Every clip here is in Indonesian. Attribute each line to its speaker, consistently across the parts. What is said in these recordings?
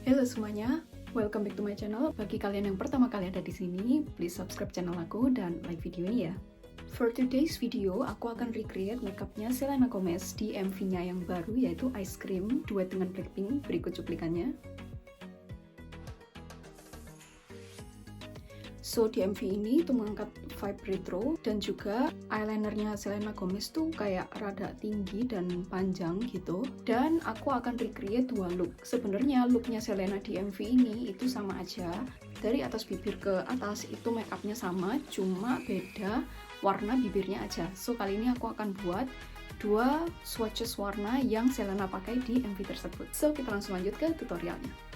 Speaker 1: Halo semuanya, welcome back to my channel. Bagi kalian yang pertama kali ada di sini, please subscribe channel aku dan like video ini ya. For today's video, aku akan recreate makeupnya Selena Gomez di MV-nya yang baru yaitu Ice Cream duet dengan BLACKPINK. Berikut cuplikannya. So di MV ini tuh mengangkat vibe retro dan juga eyelinernya Selena Gomez tuh kayak rada tinggi dan panjang gitu. Dan aku akan recreate dua look. Sebenarnya looknya Selena di MV ini itu sama aja. Dari atas bibir ke atas itu makeupnya sama, cuma beda warna bibirnya aja. So kali ini aku akan buat dua swatches warna yang Selena pakai di MV tersebut. So kita langsung lanjut ke tutorialnya.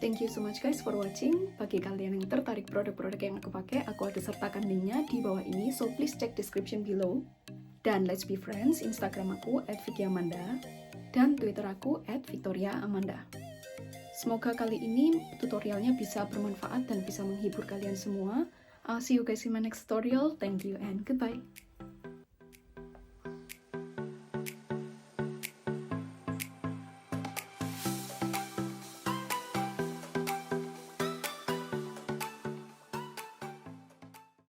Speaker 1: thank you so much guys for watching. Bagi kalian yang tertarik produk-produk yang aku pakai, aku ada sertakan linknya di bawah ini, so please check description below. Dan let's be friends, Instagram aku @vickyamanda dan Twitter aku @victoriaamanda. Semoga kali ini tutorialnya bisa bermanfaat dan bisa menghibur kalian semua. I'll see you guys in my next tutorial. Thank you and goodbye.